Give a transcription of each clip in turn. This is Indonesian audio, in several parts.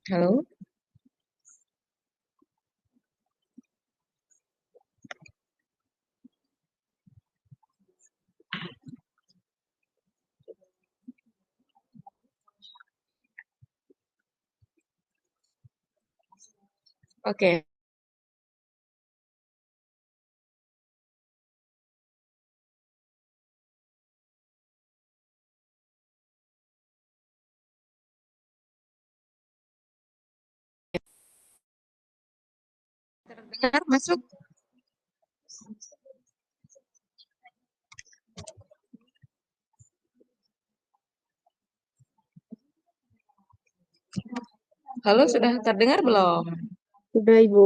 Halo? Oke, dengar masuk. Halo, sudah terdengar belum? Sudah, Ibu.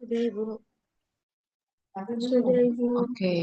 Sudah, Ibu. Sudah, Ibu. Oke.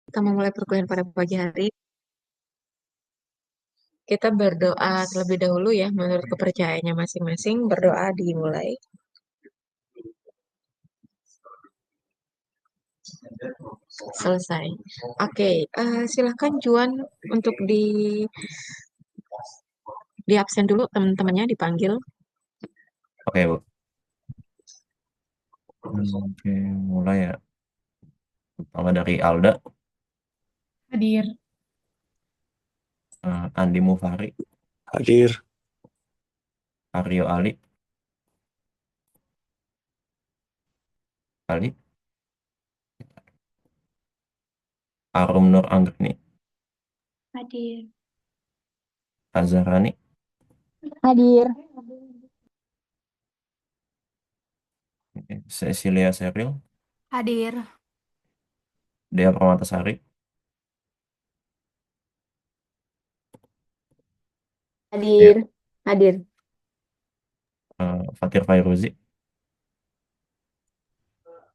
Kita memulai perkuliahan pada pagi hari. Kita berdoa terlebih dahulu ya, menurut kepercayaannya masing-masing. Berdoa dimulai. Selesai. Oke, silakan Juan untuk di absen dulu teman-temannya dipanggil. Oke, Bu. Oke, mulai ya. Pertama dari Alda, Hadir. Andi Mufari, Hadir. Aryo Ali, Ali, Arum Nur Anggreni, Hadir. Azharani, Hadir. Cecilia Seril, Hadir. Dea Permatasari, Dea, Hadir. Hadir. Fatir Fairuzi,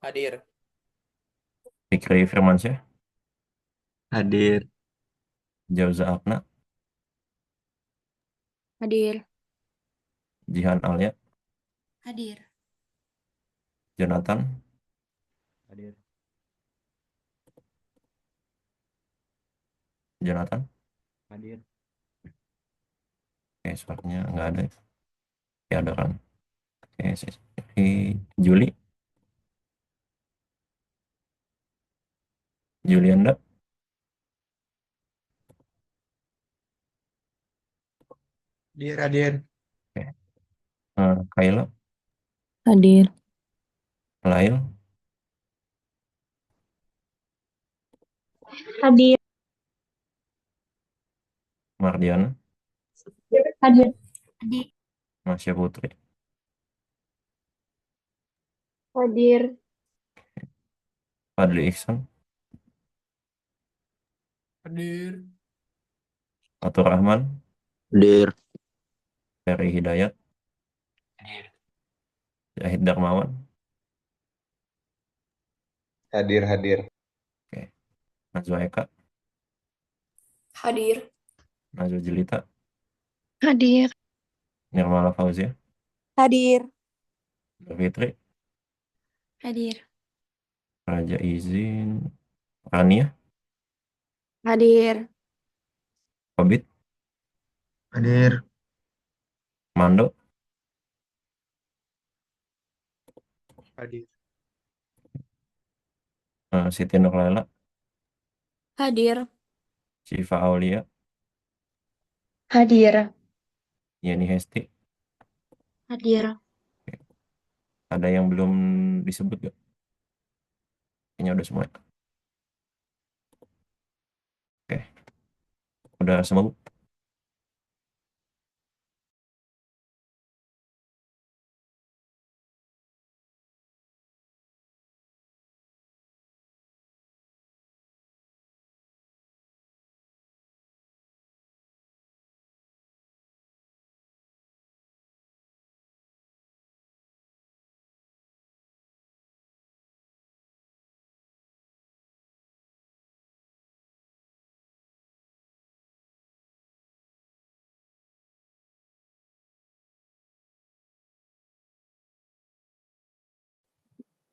Hadir. Fikri Firmansyah, Hadir. Jauza Apna, Hadir. Jihan Alia, Hadir. Jonathan. Hadir. Jonathan. Hadir. Oke, suaranya nggak ada. Ya ada kan. Oke, Juli. Julianda. Hadir. Oke. Kayla. Hadir. Lail. Hadir. Mardiana. Hadir. Hadir. Masya Putri. Hadir. Fadli Ihsan. Hadir. Atur Rahman. Hadir. Ferry Hidayat. Hadir. Zahid Darmawan. Hadir. Oke. Najwa Eka. Hadir. Najwa Jelita. Hadir. Nirmala Fauzia. Hadir. Fitri. Hadir. Raja Izin. Rania. Hadir. Kobit. Hadir. Mando. Hadir. Siti Nurlela. Hadir. Syifa Aulia. Hadir. Yani Hesti. Hadir. Ada yang belum disebut gak? Kayaknya udah semua. Oke. Udah semua, Bu?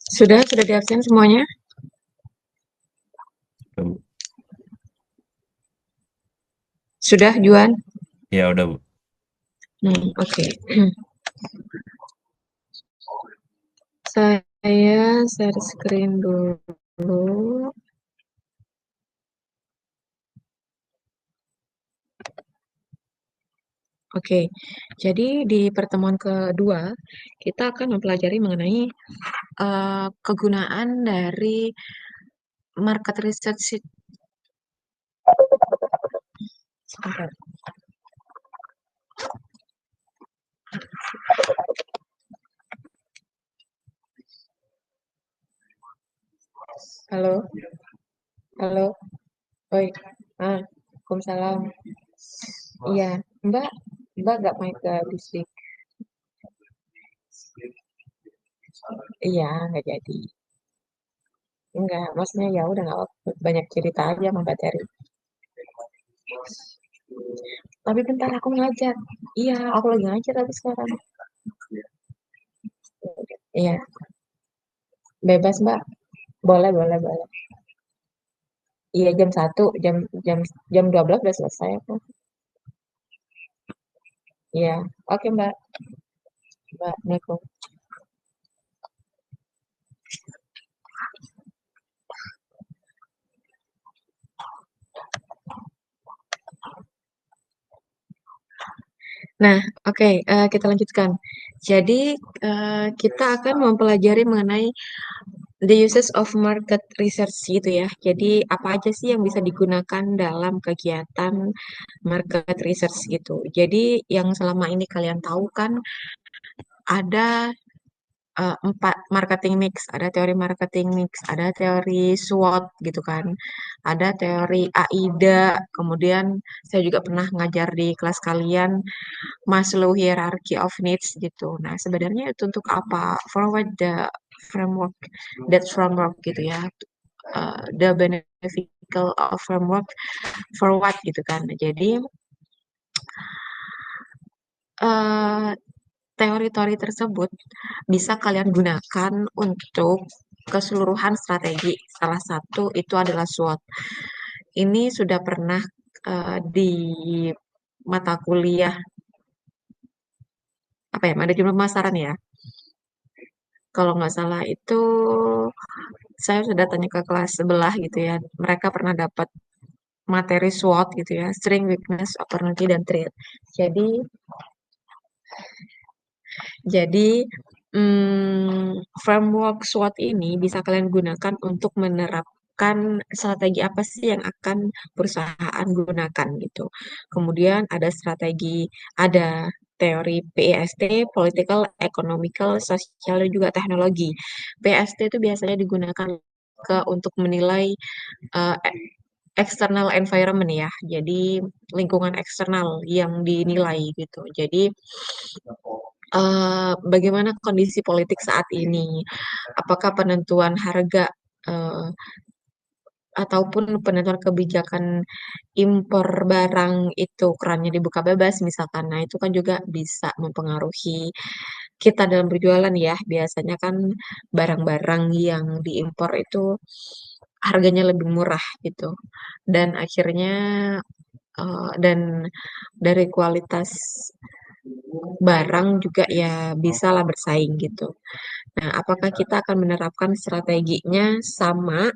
Sudah di absen semuanya? Udah, Bu. Sudah, Juan? Ya udah, Bu. Oke. Saya share screen dulu. Oke, jadi di pertemuan kedua kita akan mempelajari mengenai kegunaan dari market research. Sebentar. Halo, halo, oi, Waalaikumsalam. Iya, Mbak nggak main ke bisik. Iya, nggak jadi. Enggak, maksudnya ya udah nggak apa-apa. Banyak cerita aja sama Mbak Terry. Tapi bentar aku ngajar. Iya, aku lagi ngajar tapi sekarang. Iya, bebas Mbak. Boleh, boleh, boleh. Iya jam 1, jam jam 12 udah selesai aku. Iya, oke Mbak. Mbak, Assalamualaikum. Nah, oke, kita lanjutkan. Jadi, kita akan mempelajari mengenai the uses of market research gitu ya. Jadi, apa aja sih yang bisa digunakan dalam kegiatan market research gitu. Jadi, yang selama ini kalian tahu kan ada 4 marketing mix, ada teori marketing mix, ada teori SWOT gitu kan, ada teori AIDA, kemudian saya juga pernah ngajar di kelas kalian Maslow hierarchy of needs gitu. Nah, sebenarnya itu untuk apa? Forward the framework, that framework gitu ya. The beneficial of framework for what gitu kan. Jadi eh, teori-teori tersebut bisa kalian gunakan untuk keseluruhan strategi. Salah satu itu adalah SWOT. Ini sudah pernah di mata kuliah apa ya, manajemen pemasaran ya. Kalau nggak salah itu saya sudah tanya ke kelas sebelah gitu ya. Mereka pernah dapat materi SWOT gitu ya, strength, weakness, opportunity, dan threat. Jadi framework SWOT ini bisa kalian gunakan untuk menerapkan strategi apa sih yang akan perusahaan gunakan gitu. Kemudian ada teori PEST, political, economical, social, dan juga teknologi. PEST itu biasanya digunakan untuk menilai eh, external environment ya. Jadi lingkungan eksternal yang dinilai gitu. Jadi bagaimana kondisi politik saat ini? Apakah penentuan harga eh, ataupun penentuan kebijakan impor barang itu kerannya dibuka bebas misalkan. Nah, itu kan juga bisa mempengaruhi kita dalam berjualan ya. Biasanya kan barang-barang yang diimpor itu harganya lebih murah gitu. Dan akhirnya dan dari kualitas barang juga ya bisalah bersaing gitu. Nah, apakah kita akan menerapkan strateginya sama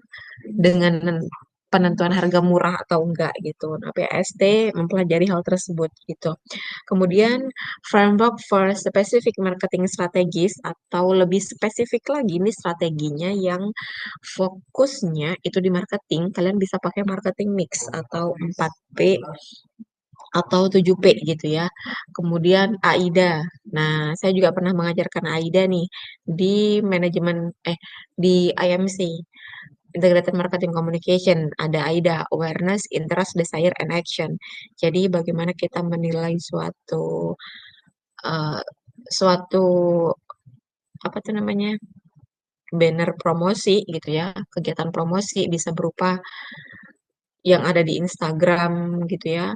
dengan penentuan harga murah atau enggak gitu. Nah, PST mempelajari hal tersebut gitu. Kemudian framework for specific marketing strategies atau lebih spesifik lagi nih strateginya yang fokusnya itu di marketing, kalian bisa pakai marketing mix atau 4P atau 7P gitu ya. Kemudian AIDA. Nah, saya juga pernah mengajarkan AIDA nih di manajemen di IMC. Integrated Marketing Communication, ada AIDA, Awareness, Interest, Desire, and Action. Jadi bagaimana kita menilai uh, suatu apa tuh namanya banner promosi gitu ya, kegiatan promosi bisa berupa yang ada di Instagram gitu ya,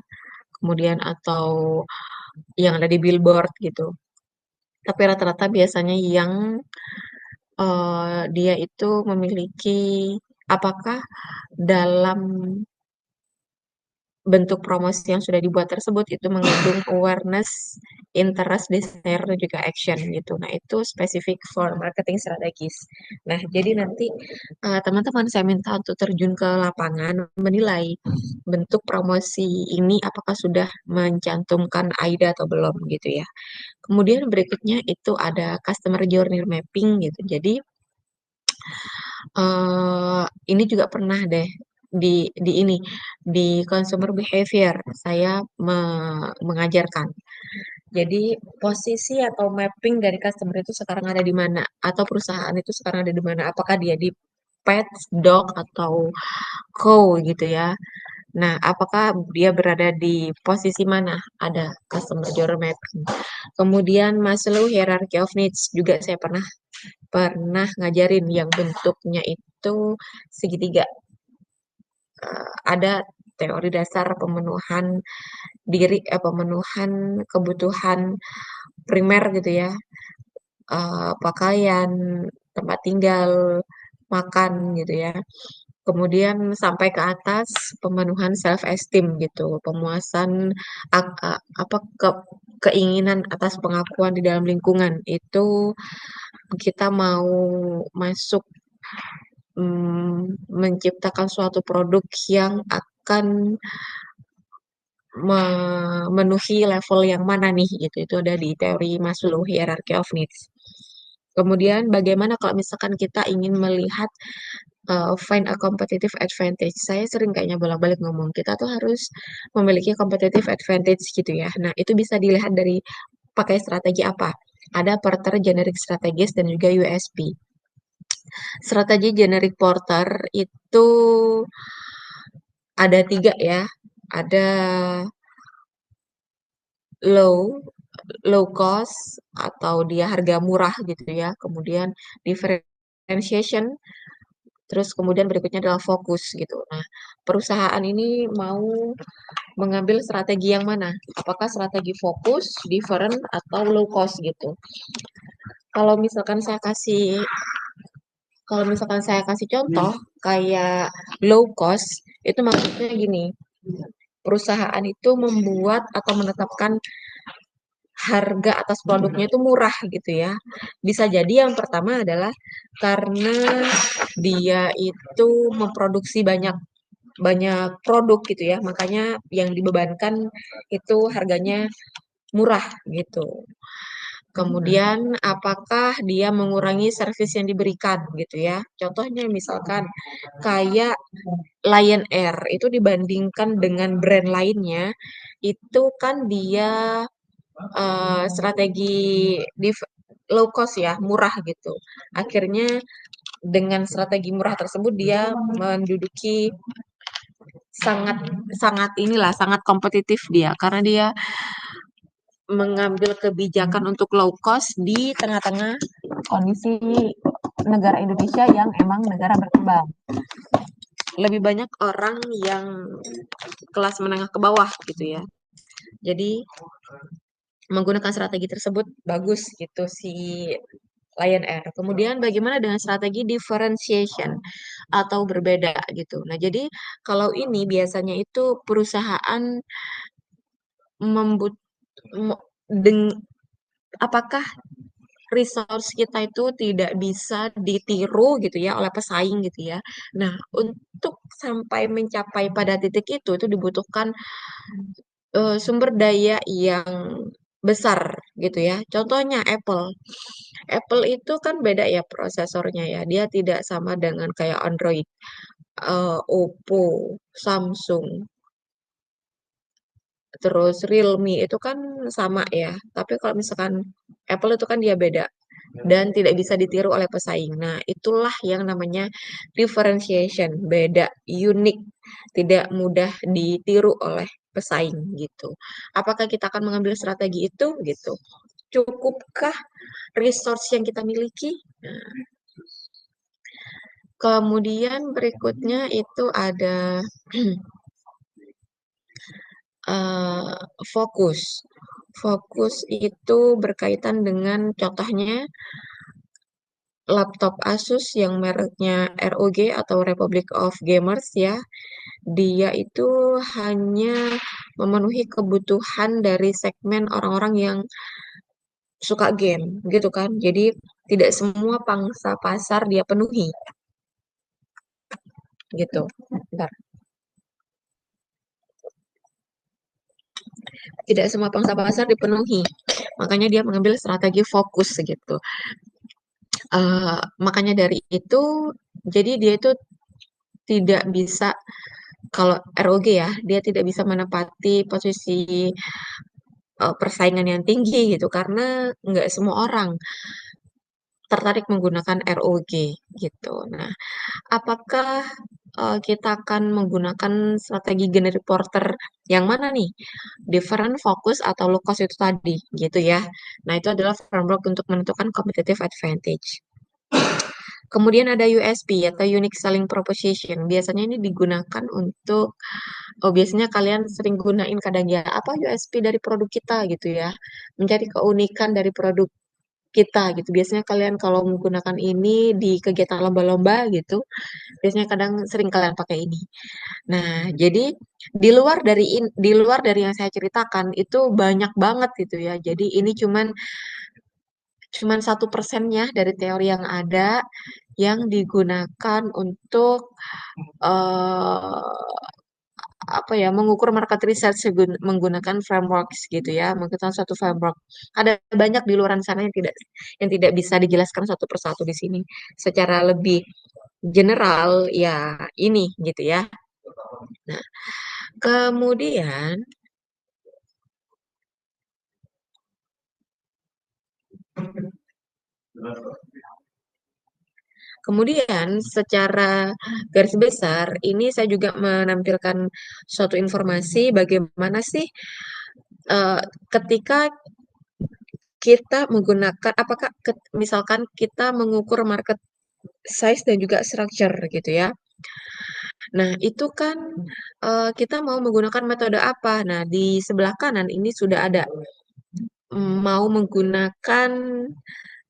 kemudian atau yang ada di billboard gitu. Tapi rata-rata biasanya yang dia itu memiliki apakah dalam bentuk promosi yang sudah dibuat tersebut itu mengandung awareness, interest, desire, dan juga action gitu. Nah, itu spesifik for marketing strategis. Nah, jadi nanti teman-teman saya minta untuk terjun ke lapangan menilai bentuk promosi ini apakah sudah mencantumkan AIDA atau belum gitu ya. Kemudian berikutnya itu ada customer journey mapping gitu. Jadi ini juga pernah deh di consumer behavior saya mengajarkan. Jadi posisi atau mapping dari customer itu sekarang ada di mana atau perusahaan itu sekarang ada di mana? Apakah dia di pet, dog atau co gitu ya. Nah, apakah dia berada di posisi mana? Ada customer journey mapping. Kemudian Maslow hierarchy of needs juga saya pernah ngajarin yang bentuknya itu segitiga. Ada teori dasar pemenuhan kebutuhan primer gitu ya, pakaian, tempat tinggal, makan gitu ya. Kemudian sampai ke atas pemenuhan self esteem gitu, pemuasan apa keinginan atas pengakuan di dalam lingkungan itu kita mau masuk menciptakan suatu produk yang akan memenuhi level yang mana nih gitu. Itu ada di teori Maslow hierarchy of needs. Kemudian bagaimana kalau misalkan kita ingin melihat find a competitive advantage. Saya sering kayaknya bolak-balik ngomong kita tuh harus memiliki competitive advantage gitu ya. Nah, itu bisa dilihat dari pakai strategi apa. Ada Porter generic strategis dan juga USP. Strategi generic Porter itu ada 3 ya. Ada low, low cost atau dia harga murah gitu ya. Kemudian differentiation Terus kemudian berikutnya adalah fokus gitu. Nah, perusahaan ini mau mengambil strategi yang mana? Apakah strategi fokus, different, atau low cost gitu? Kalau misalkan saya kasih Kalau misalkan saya kasih contoh kayak low cost, itu maksudnya gini, perusahaan itu membuat atau menetapkan harga atas produknya itu murah gitu ya. Bisa jadi yang pertama adalah karena dia itu memproduksi banyak banyak produk gitu ya, makanya yang dibebankan itu harganya murah gitu. Kemudian apakah dia mengurangi servis yang diberikan gitu ya. Contohnya misalkan kayak Lion Air itu dibandingkan dengan brand lainnya itu kan dia strategi low cost ya, murah gitu. Akhirnya dengan strategi murah tersebut dia menduduki sangat sangat sangat kompetitif dia karena dia mengambil kebijakan untuk low cost di tengah-tengah kondisi negara Indonesia yang emang negara berkembang. Lebih banyak orang yang kelas menengah ke bawah gitu ya. Jadi menggunakan strategi tersebut bagus gitu si Lion Air. Kemudian bagaimana dengan strategi differentiation atau berbeda gitu. Nah, jadi kalau ini biasanya itu perusahaan membut apakah resource kita itu tidak bisa ditiru gitu ya oleh pesaing gitu ya. Nah, untuk sampai mencapai pada titik itu dibutuhkan sumber daya yang besar gitu ya. Contohnya Apple. Apple itu kan beda ya prosesornya ya. Dia tidak sama dengan kayak Android, Oppo, Samsung, terus Realme itu kan sama ya. Tapi kalau misalkan Apple itu kan dia beda dan tidak bisa ditiru oleh pesaing. Nah, itulah yang namanya differentiation, beda, unik, tidak mudah ditiru oleh pesaing gitu. Apakah kita akan mengambil strategi itu gitu? Cukupkah resource yang kita miliki? Nah, kemudian berikutnya itu ada fokus. Fokus itu berkaitan dengan contohnya laptop Asus yang mereknya ROG atau Republic of Gamers ya. Dia itu hanya memenuhi kebutuhan dari segmen orang-orang yang suka game gitu kan. Jadi tidak semua pangsa pasar dia penuhi gitu. Bentar. Tidak semua pangsa pasar dipenuhi. Makanya dia mengambil strategi fokus gitu. Makanya dari itu, jadi dia itu tidak bisa, kalau ROG ya, dia tidak bisa menempati posisi persaingan yang tinggi gitu, karena nggak semua orang tertarik menggunakan ROG gitu. Nah, apakah kita akan menggunakan strategi generic porter yang mana nih? Different, focus, atau low cost itu tadi gitu ya. Nah, itu adalah framework untuk menentukan competitive advantage. Kemudian ada USP atau Unique Selling Proposition. Biasanya ini digunakan untuk, biasanya kalian sering gunain kadang ya, apa USP dari produk kita gitu ya. Mencari keunikan dari produk kita gitu. Biasanya kalian kalau menggunakan ini di kegiatan lomba-lomba gitu, biasanya kadang sering kalian pakai ini. Nah, jadi di luar dari yang saya ceritakan itu banyak banget gitu ya. Jadi ini cuman 1%-nya dari teori yang ada yang digunakan untuk eh, apa ya, mengukur market research menggunakan frameworks gitu ya, menggunakan satu framework. Ada banyak di luar sana yang tidak bisa dijelaskan satu persatu di sini. Secara lebih general ya ini gitu ya. Nah, kemudian Kemudian secara garis besar ini saya juga menampilkan suatu informasi bagaimana sih ketika kita menggunakan apakah misalkan kita mengukur market size dan juga structure gitu ya. Nah, itu kan kita mau menggunakan metode apa? Nah, di sebelah kanan ini sudah ada mau menggunakan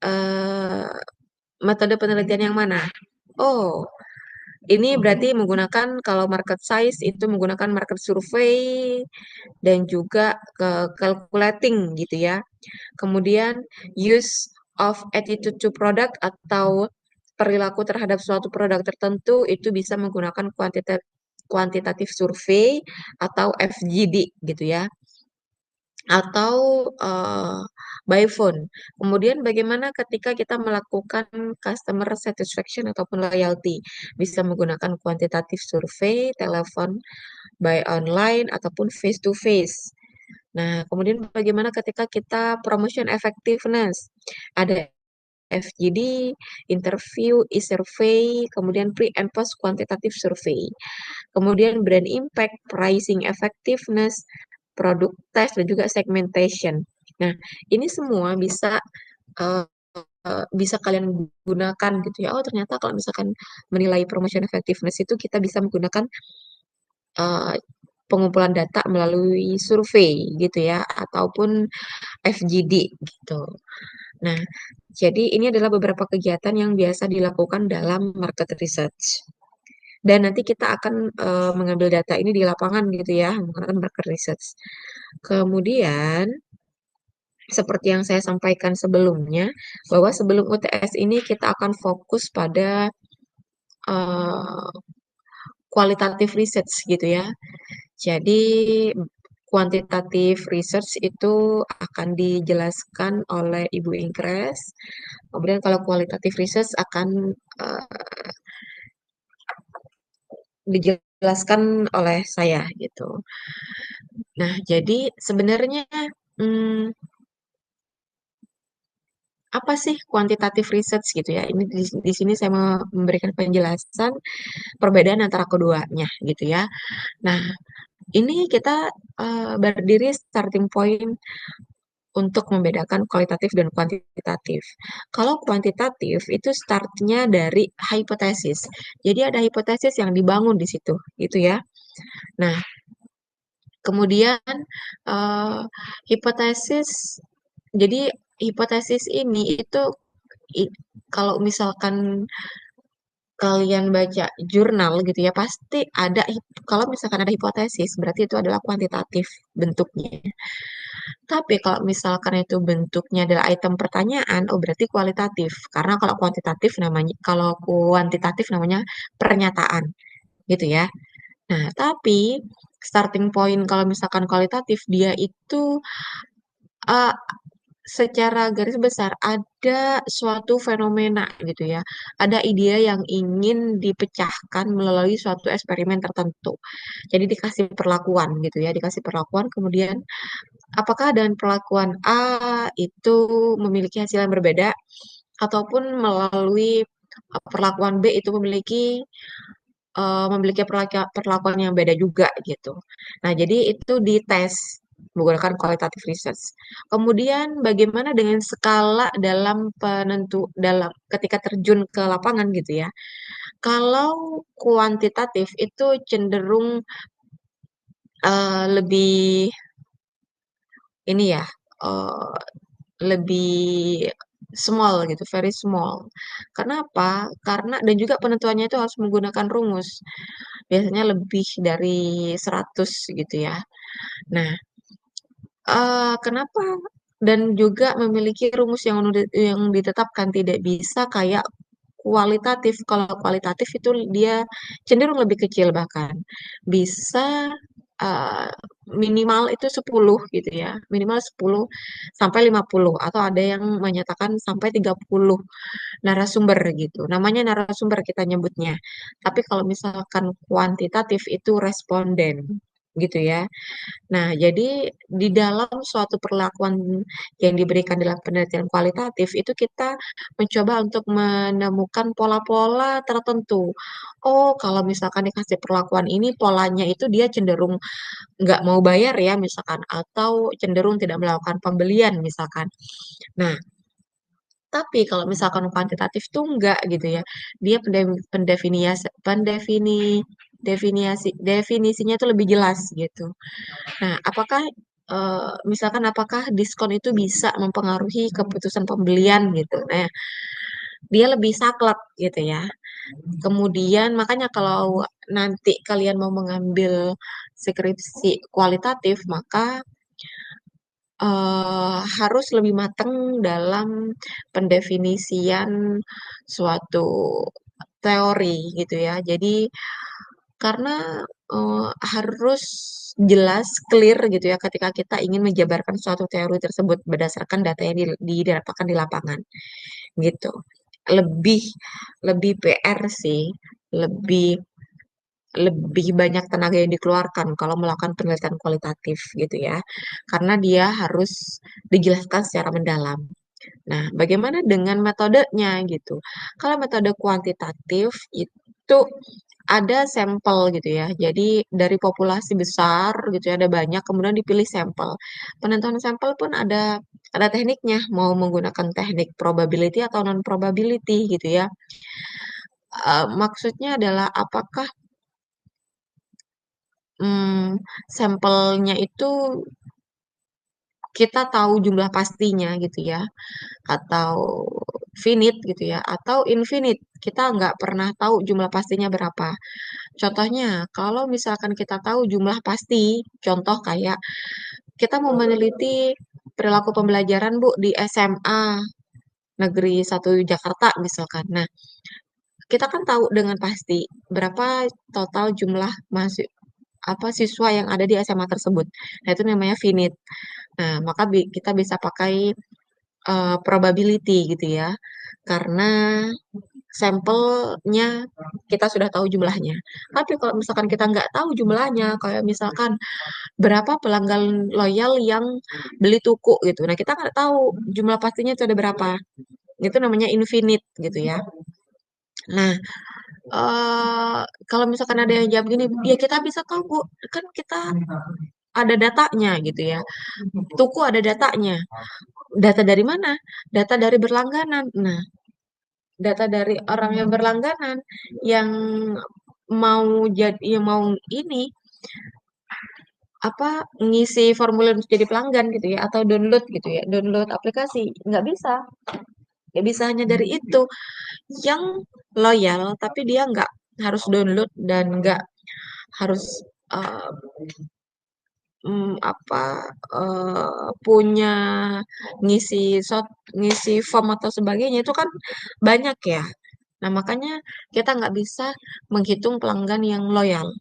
eh, metode penelitian yang mana? Oh, ini berarti menggunakan kalau market size itu menggunakan market survey dan juga ke calculating gitu ya. Kemudian use of attitude to product atau perilaku terhadap suatu produk tertentu itu bisa menggunakan kuantitatif survei atau FGD gitu ya. Atau by phone. Kemudian bagaimana ketika kita melakukan customer satisfaction ataupun loyalty? Bisa menggunakan kuantitatif survei, telepon, by online, ataupun face to face. Nah, kemudian bagaimana ketika kita promotion effectiveness? Ada FGD, interview, e-survey, kemudian pre and post quantitative survey. Kemudian brand impact, pricing effectiveness, product test, dan juga segmentation. Nah, ini semua uh, bisa kalian gunakan gitu ya. Oh, ternyata kalau misalkan menilai promotion effectiveness itu kita bisa menggunakan uh, pengumpulan data melalui survei gitu ya, ataupun FGD gitu. Nah, jadi ini adalah beberapa kegiatan yang biasa dilakukan dalam market research. Dan nanti kita akan mengambil data ini di lapangan gitu ya, menggunakan market research. Kemudian, seperti yang saya sampaikan sebelumnya, bahwa sebelum UTS ini kita akan fokus pada uh, kualitatif research gitu ya. Jadi kuantitatif research itu akan dijelaskan oleh Ibu Ingkres. Kemudian kalau kualitatif research akan dijelaskan oleh saya gitu. Nah, jadi sebenarnya hmm, apa sih kuantitatif research gitu ya? Ini di sini saya mau memberikan penjelasan perbedaan antara keduanya gitu ya. Nah, ini kita berdiri starting point untuk membedakan kualitatif dan kuantitatif. Kalau kuantitatif itu startnya dari hipotesis. Jadi ada hipotesis yang dibangun di situ, gitu ya. Nah, kemudian eh, hipotesis, jadi hipotesis ini itu i- kalau misalkan kalian baca jurnal gitu ya, pasti ada, kalau misalkan ada hipotesis, berarti itu adalah kuantitatif bentuknya. Tapi kalau misalkan itu bentuknya adalah item pertanyaan, oh berarti kualitatif. Karena kalau kuantitatif namanya pernyataan, gitu ya. Nah, tapi starting point kalau misalkan kualitatif, dia itu uh, secara garis besar ada suatu fenomena gitu ya. Ada ide yang ingin dipecahkan melalui suatu eksperimen tertentu. Jadi dikasih perlakuan gitu ya, dikasih perlakuan kemudian apakah dengan perlakuan A itu memiliki hasil yang berbeda ataupun melalui perlakuan B itu memiliki perlakuan yang beda juga gitu. Nah, jadi itu dites menggunakan qualitative research. Kemudian bagaimana dengan skala dalam ketika terjun ke lapangan gitu ya. Kalau kuantitatif itu cenderung lebih ini ya, eh, lebih small gitu, very small. Kenapa? Karena dan juga penentuannya itu harus menggunakan rumus. Biasanya lebih dari 100 gitu ya. Nah, kenapa? Dan juga memiliki rumus yang ditetapkan tidak bisa kayak kualitatif. Kalau kualitatif itu dia cenderung lebih kecil bahkan. Bisa uh, minimal itu 10 gitu ya. Minimal 10 sampai 50 atau ada yang menyatakan sampai 30 narasumber gitu. Namanya narasumber kita nyebutnya. Tapi kalau misalkan kuantitatif itu responden gitu ya. Nah, jadi di dalam suatu perlakuan yang diberikan dalam penelitian kualitatif itu kita mencoba untuk menemukan pola-pola tertentu. Oh, kalau misalkan dikasih perlakuan ini polanya itu dia cenderung nggak mau bayar ya misalkan atau cenderung tidak melakukan pembelian misalkan. Nah, Tapi kalau misalkan kuantitatif tuh enggak gitu ya. Dia definisinya tuh lebih jelas gitu. Nah, misalkan apakah diskon itu bisa mempengaruhi keputusan pembelian gitu. Nah, dia lebih saklek gitu ya. Kemudian makanya kalau nanti kalian mau mengambil skripsi kualitatif, maka harus lebih matang dalam pendefinisian suatu teori gitu ya. Jadi karena harus jelas, clear gitu ya ketika kita ingin menjabarkan suatu teori tersebut berdasarkan data yang didapatkan di lapangan gitu. Lebih lebih PR sih, lebih lebih banyak tenaga yang dikeluarkan kalau melakukan penelitian kualitatif gitu ya. Karena dia harus dijelaskan secara mendalam. Nah, bagaimana dengan metodenya gitu? Kalau metode kuantitatif itu ada sampel gitu ya. Jadi dari populasi besar gitu ya, ada banyak, kemudian dipilih sampel. Penentuan sampel pun ada tekniknya, mau menggunakan teknik probability atau non probability gitu ya. Maksudnya adalah apakah sampelnya itu kita tahu jumlah pastinya gitu ya, atau finite gitu ya, atau infinite. Kita nggak pernah tahu jumlah pastinya berapa. Contohnya, kalau misalkan kita tahu jumlah pasti, contoh kayak kita mau meneliti perilaku pembelajaran Bu di SMA Negeri 1 Jakarta misalkan. Nah, kita kan tahu dengan pasti berapa total jumlah siswa yang ada di SMA tersebut. Nah, itu namanya finite. Nah, maka kita bisa pakai probability gitu ya. Karena sampelnya kita sudah tahu jumlahnya. Tapi kalau misalkan kita nggak tahu jumlahnya, kayak misalkan berapa pelanggan loyal yang beli tuku gitu. Nah, kita nggak tahu jumlah pastinya itu ada berapa. Itu namanya infinite gitu ya. Nah, kalau misalkan ada yang jawab gini, ya kita bisa tahu Bu, kan kita ada datanya gitu ya. Tuku ada datanya. Data dari mana? Data dari berlangganan. Nah, data dari orang yang berlangganan yang mau ini ngisi formulir untuk jadi pelanggan gitu ya atau download gitu ya, download aplikasi nggak bisa hanya dari itu yang loyal, tapi dia nggak harus download dan nggak harus uh, punya ngisi ngisi form atau sebagainya itu kan banyak ya. Nah, makanya kita nggak bisa menghitung pelanggan yang loyal.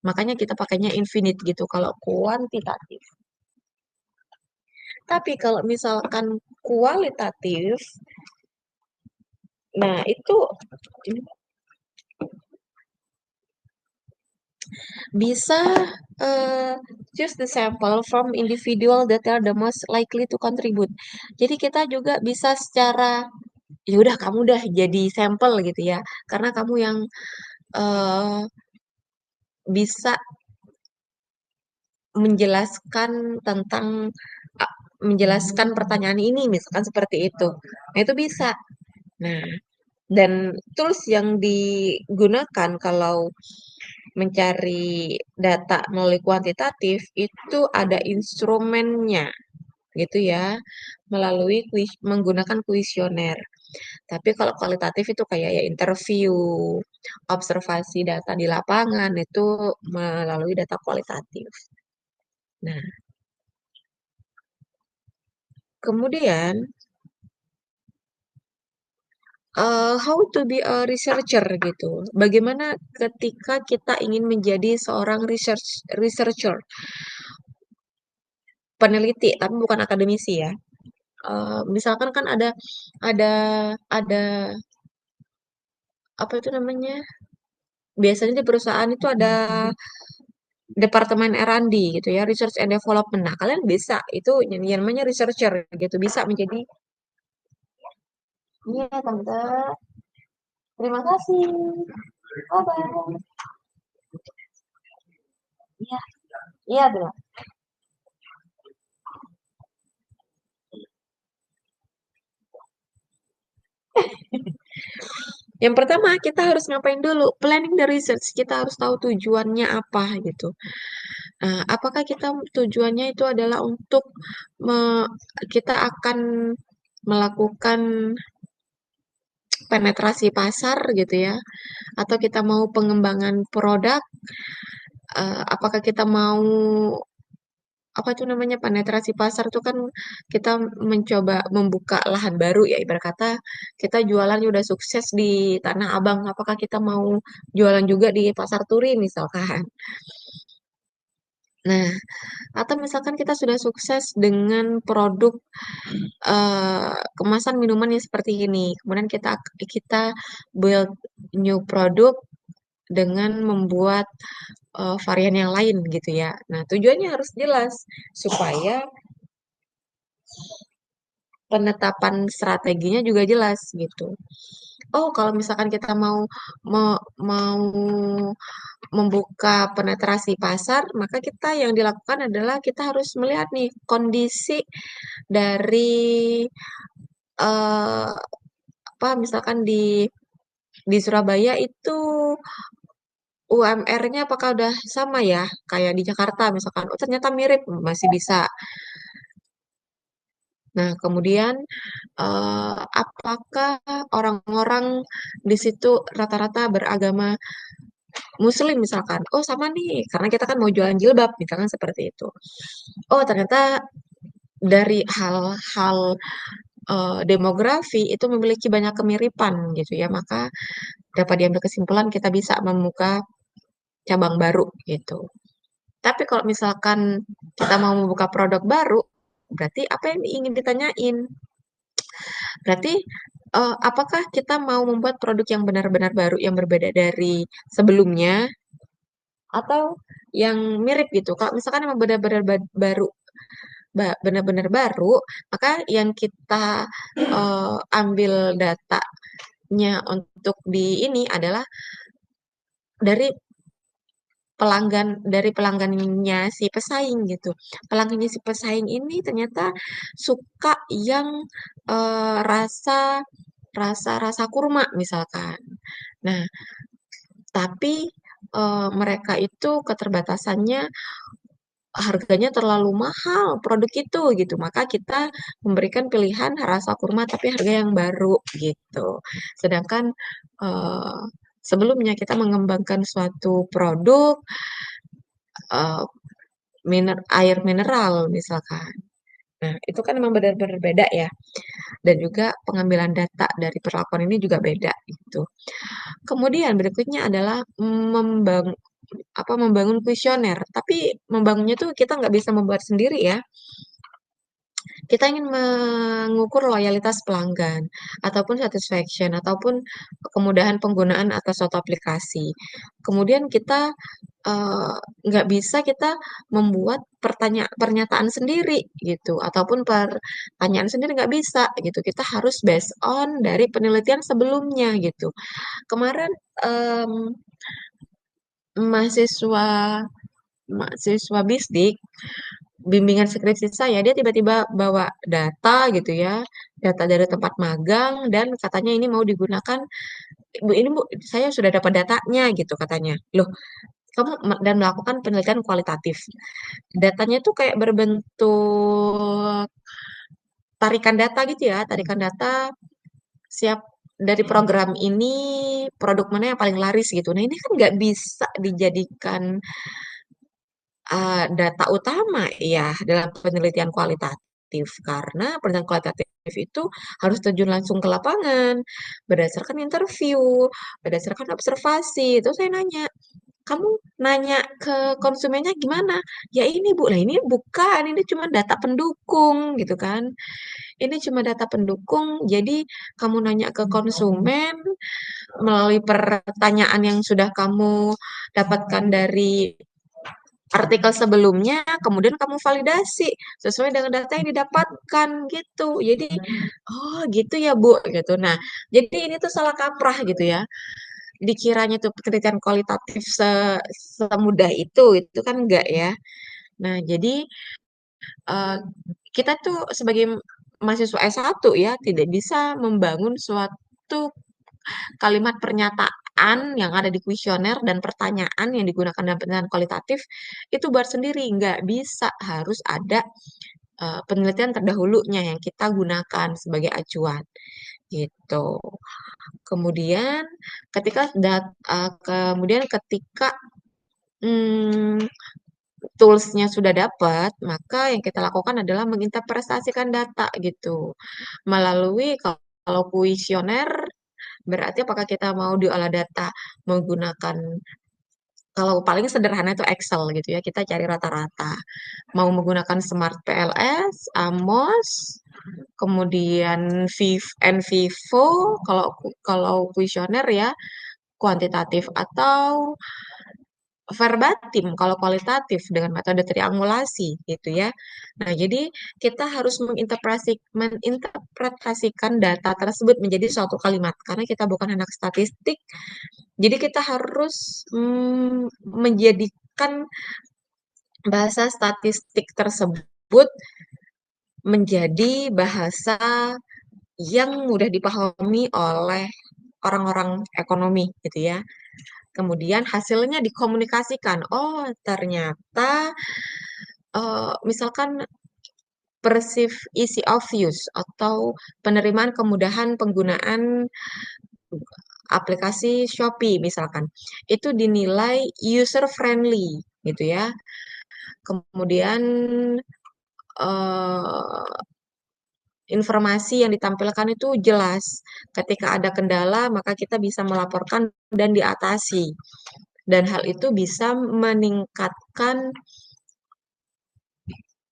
Makanya kita pakainya infinite gitu kalau kuantitatif. Tapi kalau misalkan kualitatif, nah itu bisa choose the sample from individual that are the most likely to contribute. Jadi kita juga bisa secara ya udah kamu udah jadi sampel gitu ya, karena kamu yang uh, bisa menjelaskan pertanyaan ini, misalkan seperti itu. Nah, itu bisa. Nah, dan tools yang digunakan kalau mencari data melalui kuantitatif itu ada instrumennya gitu ya, menggunakan kuesioner. Tapi kalau kualitatif itu kayak ya interview, observasi data di lapangan itu melalui data kualitatif. Nah, kemudian how to be a researcher gitu. Bagaimana ketika kita ingin menjadi seorang researcher, peneliti, tapi bukan akademisi ya. Misalkan kan ada ada apa itu namanya? Biasanya di perusahaan itu ada departemen R&D gitu ya, research and development. Nah, kalian bisa itu yang namanya researcher gitu, bisa menjadi iya tante. Terima kasih. Bye bye. Iya, iya benar. Yang pertama, kita harus ngapain dulu? Planning the research. Kita harus tahu tujuannya apa gitu. Apakah kita tujuannya itu adalah untuk kita akan melakukan penetrasi pasar gitu ya, atau kita mau pengembangan produk, apakah kita mau apa tuh namanya penetrasi pasar tuh kan kita mencoba membuka lahan baru ya ibarat kata kita jualannya udah sukses di Tanah Abang, apakah kita mau jualan juga di Pasar Turi misalkan. Nah, atau misalkan kita sudah sukses dengan produk kemasan minuman yang seperti ini, kemudian kita build new product dengan membuat varian yang lain gitu ya. Nah, tujuannya harus jelas supaya penetapan strateginya juga jelas gitu. Oh, kalau misalkan kita mau membuka penetrasi pasar, maka kita yang dilakukan adalah kita harus melihat nih kondisi dari apa misalkan di Surabaya itu UMR-nya apakah udah sama ya kayak di Jakarta misalkan. Oh, ternyata mirip, masih bisa. Nah, kemudian apakah orang-orang di situ rata-rata beragama Muslim misalkan? Oh, sama nih, karena kita kan mau jualan jilbab, misalkan seperti itu. Oh, ternyata dari hal-hal demografi itu memiliki banyak kemiripan gitu ya, maka dapat diambil kesimpulan kita bisa membuka cabang baru gitu. Tapi kalau misalkan kita mau membuka produk baru, berarti apa yang ingin ditanyain? Berarti apakah kita mau membuat produk yang benar-benar baru yang berbeda dari sebelumnya atau yang mirip gitu? Kalau misalkan emang benar-benar baru, benar-benar baru, maka yang kita ambil datanya untuk di ini adalah dari dari pelanggannya si pesaing gitu. Pelanggannya si pesaing ini ternyata suka yang rasa rasa kurma misalkan. Nah, tapi mereka itu keterbatasannya harganya terlalu mahal produk itu gitu. Maka kita memberikan pilihan rasa kurma tapi harga yang baru gitu. Sedangkan eh, sebelumnya kita mengembangkan suatu produk eh, air mineral misalkan. Nah, itu kan memang benar-benar beda ya. Dan juga pengambilan data dari perlakuan ini juga beda gitu. Kemudian berikutnya adalah membangun kuesioner. Tapi membangunnya tuh kita nggak bisa membuat sendiri ya. Kita ingin mengukur loyalitas pelanggan ataupun satisfaction ataupun kemudahan penggunaan atas suatu aplikasi. Kemudian kita nggak bisa kita membuat pernyataan sendiri gitu ataupun pertanyaan sendiri nggak bisa gitu. Kita harus based on dari penelitian sebelumnya gitu. Kemarin mahasiswa mahasiswa bisdik bimbingan skripsi saya, dia tiba-tiba bawa data gitu ya, data dari tempat magang dan katanya ini mau digunakan, "Bu, ini Bu, saya sudah dapat datanya," gitu katanya. Loh, kamu dan melakukan penelitian kualitatif. Datanya tuh kayak berbentuk tarikan data gitu ya, tarikan data siap dari program ini produk mana yang paling laris gitu. Nah, ini kan nggak bisa dijadikan data utama ya dalam penelitian kualitatif karena penelitian kualitatif itu harus terjun langsung ke lapangan berdasarkan interview, berdasarkan observasi. Itu saya nanya, kamu nanya ke konsumennya gimana? Ya ini Bu, lah ini bukan, ini cuma data pendukung gitu kan. Ini cuma data pendukung, jadi kamu nanya ke konsumen melalui pertanyaan yang sudah kamu dapatkan dari artikel sebelumnya, kemudian kamu validasi sesuai dengan data yang didapatkan gitu. Jadi, oh gitu ya Bu, gitu. Nah, jadi ini tuh salah kaprah gitu ya. Dikiranya tuh penelitian kualitatif semudah itu kan enggak ya. Nah, jadi eh, kita tuh sebagai mahasiswa S1 ya tidak bisa membangun suatu kalimat pernyataan yang ada di kuesioner dan pertanyaan yang digunakan dalam penilaian kualitatif itu buat sendiri, nggak bisa, harus ada penelitian terdahulunya yang kita gunakan sebagai acuan gitu. Kemudian ketika hmm, tools-nya sudah dapat, maka yang kita lakukan adalah menginterpretasikan data gitu. Melalui kalau kuesioner berarti apakah kita mau diolah data menggunakan kalau paling sederhana itu Excel gitu ya, kita cari rata-rata. Mau menggunakan Smart PLS, Amos, kemudian NVivo, kalau kuesioner ya kuantitatif atau verbatim kalau kualitatif dengan metode triangulasi gitu ya. Nah, jadi kita harus menginterpretasikan data tersebut menjadi suatu kalimat karena kita bukan anak statistik. Jadi kita harus menjadikan bahasa statistik tersebut menjadi bahasa yang mudah dipahami oleh orang-orang ekonomi gitu ya. Kemudian hasilnya dikomunikasikan. Oh, ternyata misalkan perceive easy of use atau penerimaan kemudahan penggunaan aplikasi Shopee misalkan. Itu dinilai user friendly gitu ya. Kemudian eh, informasi yang ditampilkan itu jelas. Ketika ada kendala, maka kita bisa melaporkan dan diatasi. Dan hal itu bisa meningkatkan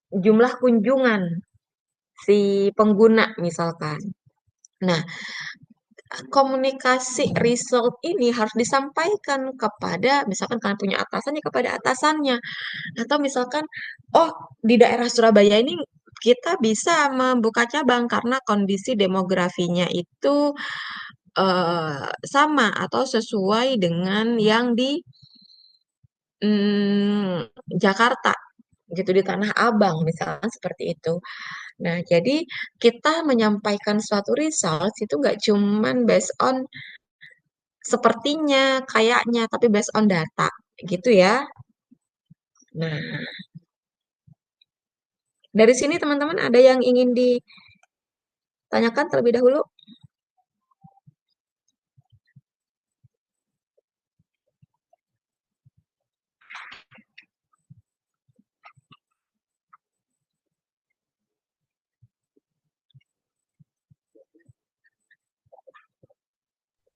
jumlah kunjungan si pengguna misalkan. Nah, komunikasi result ini harus disampaikan kepada, misalkan kalian punya atasannya kepada atasannya. Atau misalkan, oh di daerah Surabaya ini kita bisa membuka cabang karena kondisi demografinya itu sama atau sesuai dengan yang di Jakarta gitu di Tanah Abang misalnya seperti itu. Nah, jadi kita menyampaikan suatu result itu nggak cuman based on sepertinya, kayaknya, tapi based on data gitu ya. Nah, dari sini teman-teman ada yang ingin ditanyakan terlebih dahulu?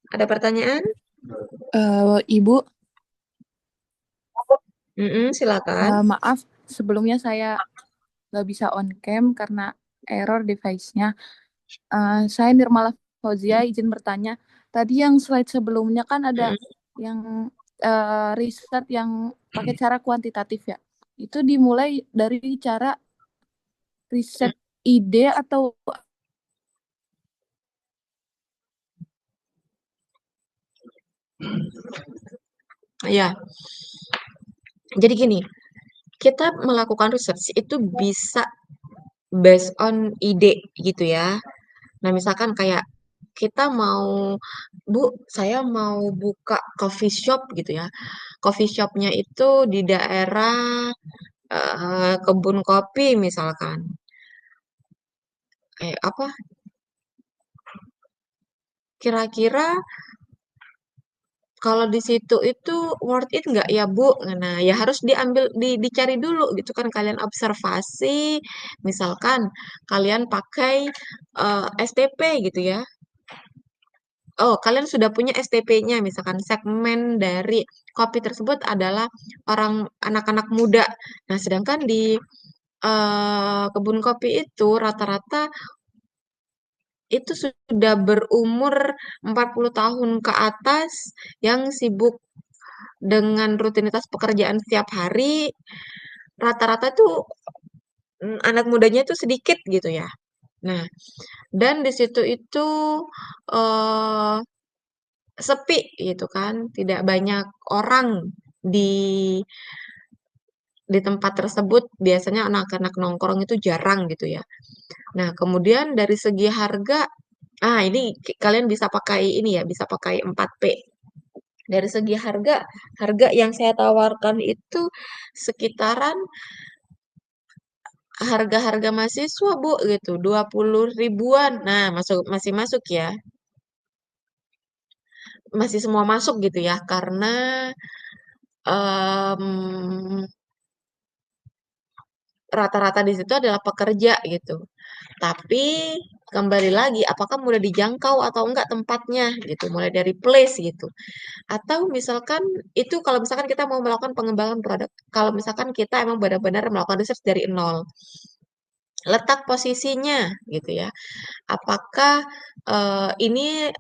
Ada pertanyaan? Ibu, Silakan. maaf sebelumnya saya nggak bisa on cam karena error device-nya. Saya Nirmala Fauzia izin bertanya. Tadi yang slide sebelumnya kan ada yang riset yang pakai cara kuantitatif ya. Itu dimulai dari cara riset ide atau Ya, jadi gini, kita melakukan research itu bisa based on ide gitu ya. Nah, misalkan kayak kita Bu, saya mau buka coffee shop gitu ya. Coffee shopnya itu di daerah kebun kopi misalkan. Apa? Kira-kira kalau di situ itu worth it nggak ya Bu? Nah, ya harus dicari dulu gitu kan kalian observasi. Misalkan kalian pakai STP gitu ya. Oh, kalian sudah punya STP-nya, misalkan segmen dari kopi tersebut adalah anak-anak muda. Nah, sedangkan di kebun kopi itu rata-rata itu sudah berumur 40 tahun ke atas yang sibuk dengan rutinitas pekerjaan setiap hari. Rata-rata tuh anak mudanya itu sedikit gitu ya. Nah, dan di situ itu eh sepi gitu kan, tidak banyak orang di di tempat tersebut, biasanya anak-anak nongkrong itu jarang gitu ya. Nah, kemudian dari segi harga Ini kalian bisa pakai ini ya, bisa pakai 4P. Dari segi harga yang saya tawarkan itu sekitaran harga-harga mahasiswa, Bu, gitu, 20 ribuan. Nah, masih masuk ya. Masih semua masuk gitu ya, karena em, rata-rata di situ adalah pekerja gitu. Tapi kembali lagi, apakah mudah dijangkau atau enggak tempatnya gitu, mulai dari place gitu. Atau misalkan itu kalau misalkan kita mau melakukan pengembangan produk, kalau misalkan kita emang benar-benar melakukan research dari nol, letak posisinya gitu ya. Apakah ini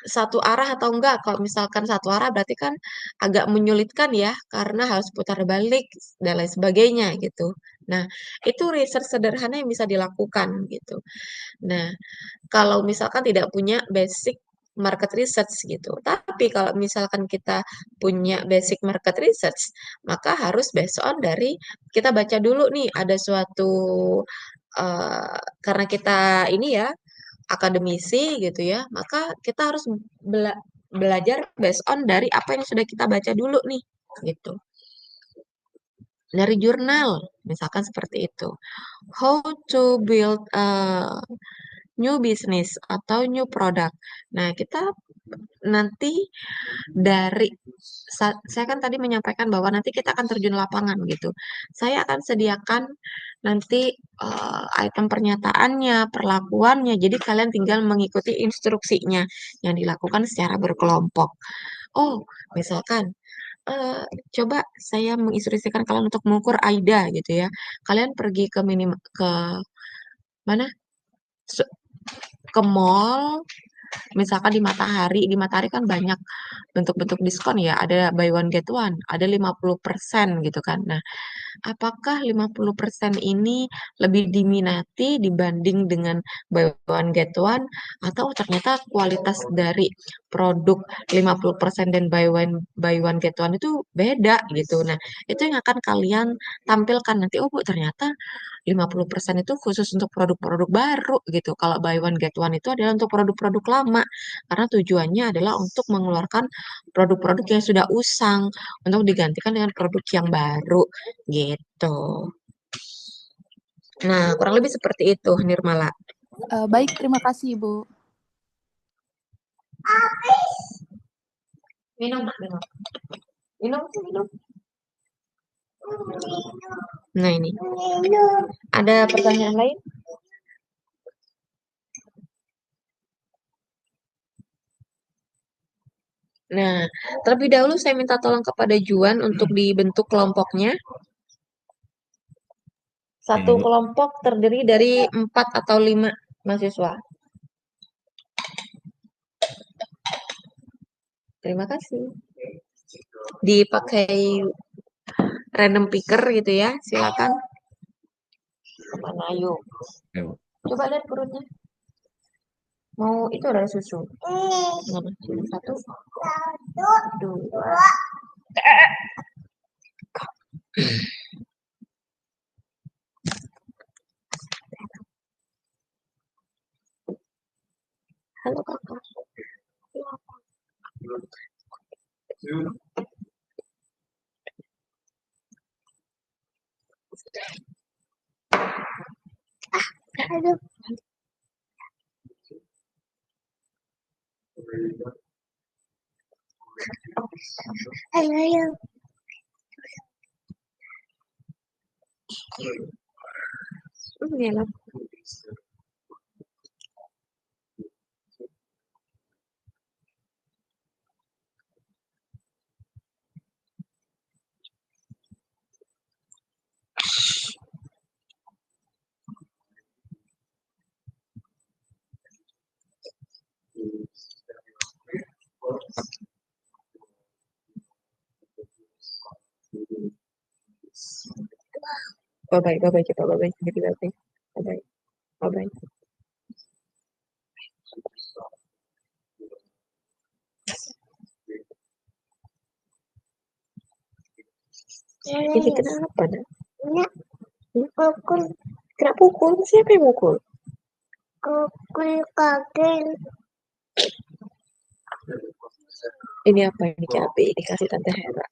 satu arah atau enggak? Kalau misalkan satu arah berarti kan agak menyulitkan ya, karena harus putar balik dan lain sebagainya gitu. Nah, itu research sederhana yang bisa dilakukan gitu. Nah, kalau misalkan tidak punya basic market research gitu. Tapi kalau misalkan kita punya basic market research, maka harus based on dari kita baca dulu nih ada suatu karena kita ini ya akademisi gitu ya, maka kita harus belajar based on dari apa yang sudah kita baca dulu nih gitu. Dari jurnal, misalkan seperti itu. How to build a new business atau new product. Nah, kita nanti dari saya kan tadi menyampaikan bahwa nanti kita akan terjun lapangan gitu. Saya akan sediakan nanti item pernyataannya, perlakuannya. Jadi kalian tinggal mengikuti instruksinya yang dilakukan secara berkelompok. Oh, misalkan coba saya menginstruksikan kalian untuk mengukur AIDA gitu ya. Kalian pergi ke mana? Ke mall, misalkan di Matahari kan banyak bentuk-bentuk diskon ya, ada buy one get one, ada 50% gitu kan. Nah, apakah 50% ini lebih diminati dibanding dengan buy one get one atau ternyata kualitas dari produk 50% dan buy one get one itu beda gitu. Nah, itu yang akan kalian tampilkan nanti. Oh, Bu, ternyata 50% itu khusus untuk produk-produk baru gitu. Kalau buy one get one itu adalah untuk produk-produk lama karena tujuannya adalah untuk mengeluarkan produk-produk yang sudah usang untuk digantikan dengan produk yang baru gitu. Nah, kurang lebih seperti itu, Nirmala. Baik, terima kasih, Ibu. Minum, minum. Minum, minum. Nah, ini. Ada pertanyaan lain? Nah, terlebih dahulu saya minta tolong kepada Juan untuk dibentuk kelompoknya. Satu Bu. kelompok terdiri dari 4 atau 5 mahasiswa. Terima kasih. Dipakai random picker gitu ya, silakan. Kemana yuk? Ya, Bu. Coba lihat perutnya. Mau itu ada susu. Mana? Satu, dua. Halo kakak. Aduh. Ayo. Ya. Bye-bye, bye-bye, coba bye-bye, jadi bye-bye. Bye-bye, bye-bye. Ini kenapa, nak? Pukul. Kena pukul? Siapa yang pukul? Ini apa ini cabai dikasih Tante Hera.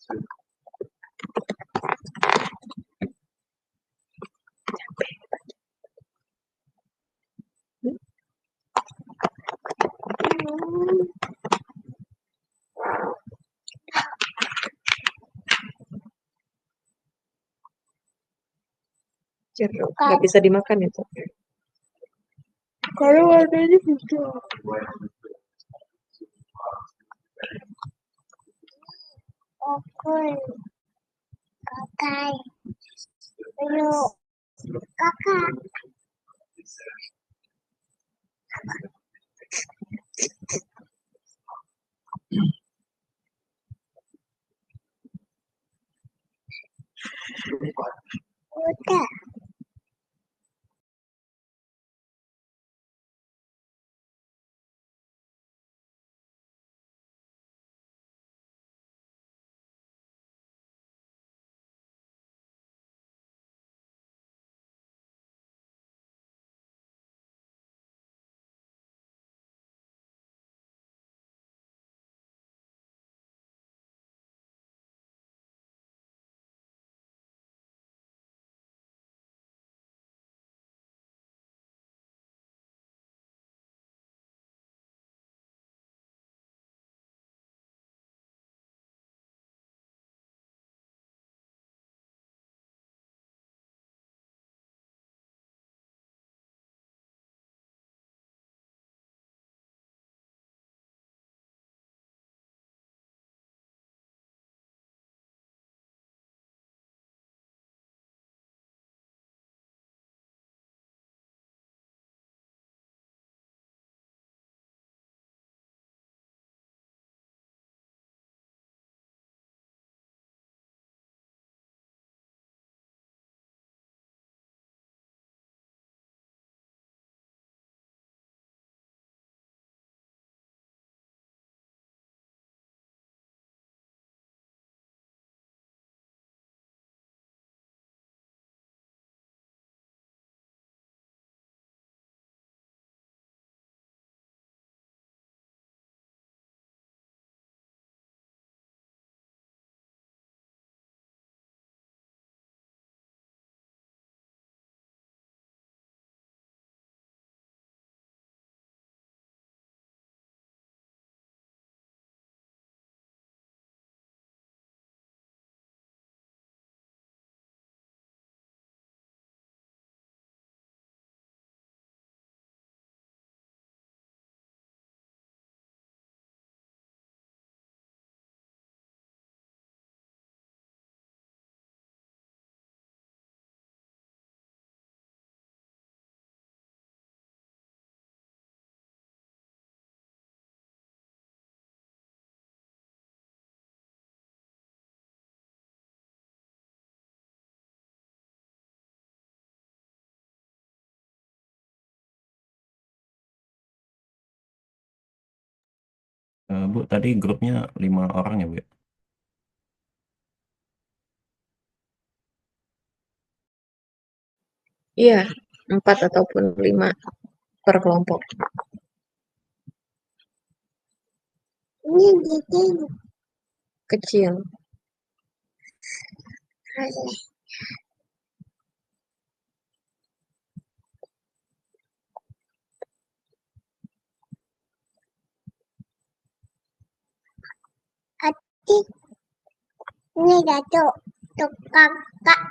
Jeruk nggak bisa dimakan itu. Kalau warnanya hijau. Bu, tadi grupnya 5 orang ya, Bu? Iya, 4 ataupun 5 per kelompok. Kecil. Ini Datuk, tukang kak.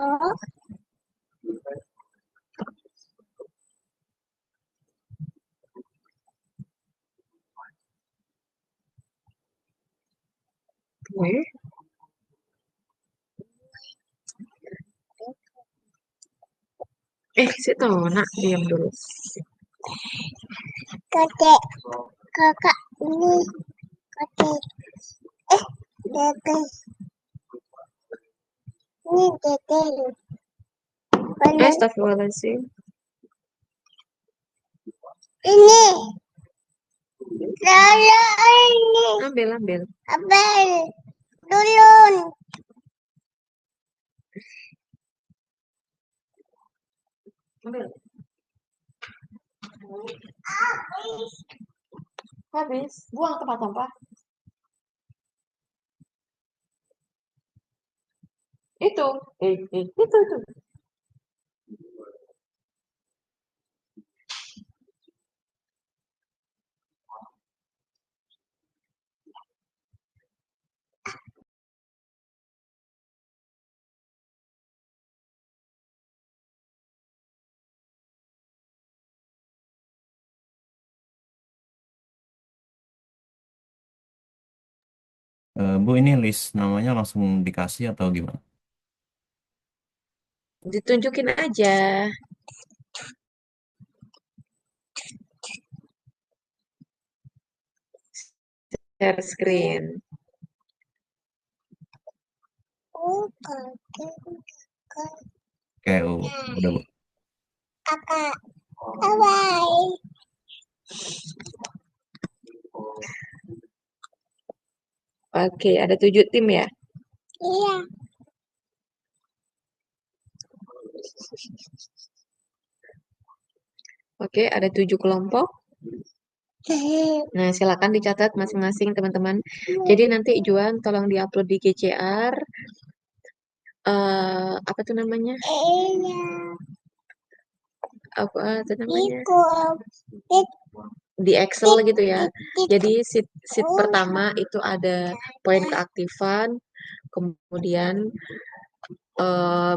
Oh, Gue. Si Tona, diam dulu. kakek, kakak ini, kakek, Dede. Ini detail. Mana? Astagfirullahaladzim. Ini. Lalu ini. Ambil. Abel. Dulun. Ambil. Habis. Buang tempat sampah. Itu. Itu. Bu, ini list namanya langsung dikasih atau gimana? Ditunjukin aja. Share screen. Oh, kakak. Oke, udah Bu. Kakak. Bye. Oke, ada 7 tim ya? Iya. Oke, ada 7 kelompok. Nah, silakan dicatat masing-masing teman-teman. Jadi nanti Juan tolong diupload di GCR. Apa tuh namanya? Iya. Apa tuh namanya? Ikut. Di Excel gitu ya. Jadi sheet pertama itu ada poin keaktifan, kemudian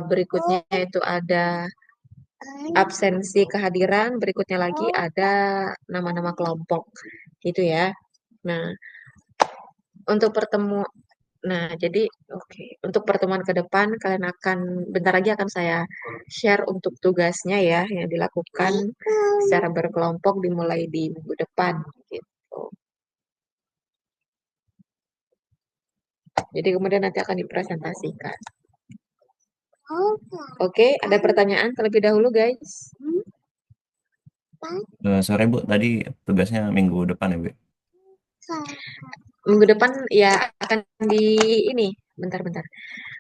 berikutnya itu ada absensi kehadiran, berikutnya lagi ada nama-nama kelompok gitu ya. Nah, untuk jadi untuk pertemuan ke depan kalian akan bentar lagi akan saya share untuk tugasnya ya yang dilakukan secara berkelompok dimulai di minggu depan gitu. Jadi kemudian nanti akan dipresentasikan. Oke, ada pertanyaan terlebih dahulu guys? Sore Bu, tadi tugasnya minggu depan ya Bu? Minggu depan ya akan bentar.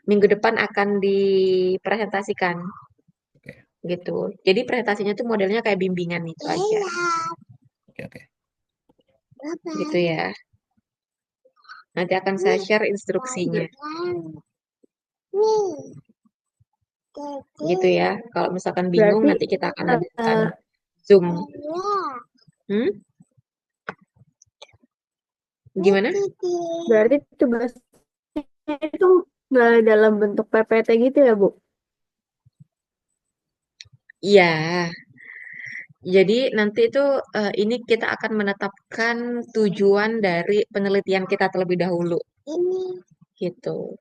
Minggu depan akan dipresentasikan. Oke. Gitu. Jadi presentasinya tuh modelnya kayak bimbingan itu aja. Oke. Gitu ya. Nanti akan saya share instruksinya. Gitu ya. Kalau misalkan bingung Berarti, nanti kita akan adakan Zoom. Gimana? Berarti tugasnya itu nggak dalam bentuk PPT gitu ya, Bu? Iya. Jadi nanti itu ini kita akan menetapkan tujuan dari penelitian kita terlebih dahulu. Gitu.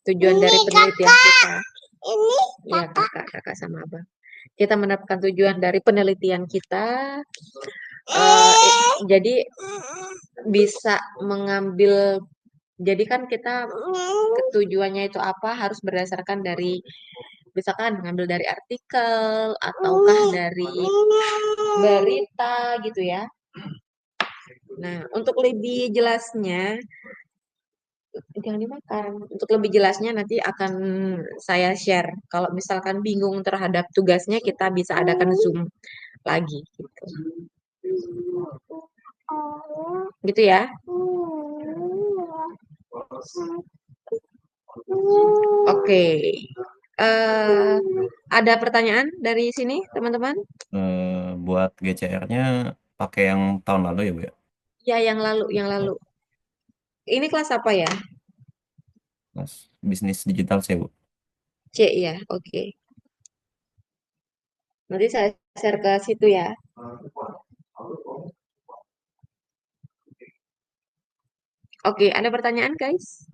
Tujuan dari penelitian kita. Iya, kakak sama abang. Kita menetapkan tujuan dari penelitian kita. Jadi bisa mengambil. Jadi kan kita tujuannya itu apa harus berdasarkan dari misalkan ngambil dari artikel ataukah dari berita gitu ya. Nah, untuk lebih jelasnya jangan dimakan. Untuk lebih jelasnya nanti akan saya share. Kalau misalkan bingung terhadap tugasnya kita bisa adakan Zoom lagi gitu. Gitu ya. Oke. Ada pertanyaan dari sini, teman-teman? Buat GCR-nya pakai yang tahun lalu ya, Bu ya? Ya, yang lalu. Ini kelas apa ya? Kelas bisnis digital sih, Bu. C ya, oke. Nanti saya share ke situ ya. Oke, ada pertanyaan, guys?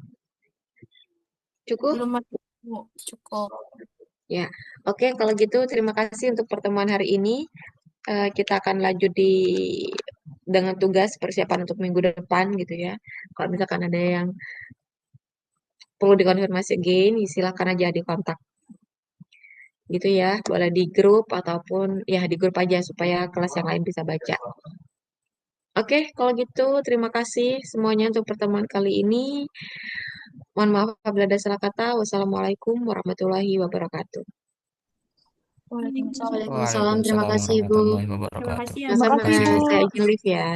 Cukup? Belum ada, Bu. Cukup. Ya, oke. Kalau gitu terima kasih untuk pertemuan hari ini. Kita akan lanjut dengan tugas persiapan untuk minggu depan gitu ya. Kalau misalkan ada yang perlu dikonfirmasi again, silakan aja di kontak. Gitu ya, boleh di grup ataupun ya di grup aja supaya kelas yang lain bisa baca. Oke, kalau gitu terima kasih semuanya untuk pertemuan kali ini. Mohon maaf apabila ada salah kata. Wassalamualaikum warahmatullahi wabarakatuh. Waalaikumsalam. Waalaikumsalam. Terima Waalaikumsalam kasih Ibu. warahmatullahi Terima wabarakatuh. kasih ya, Terima Sama-sama, kasih, Bu. saya izin live ya.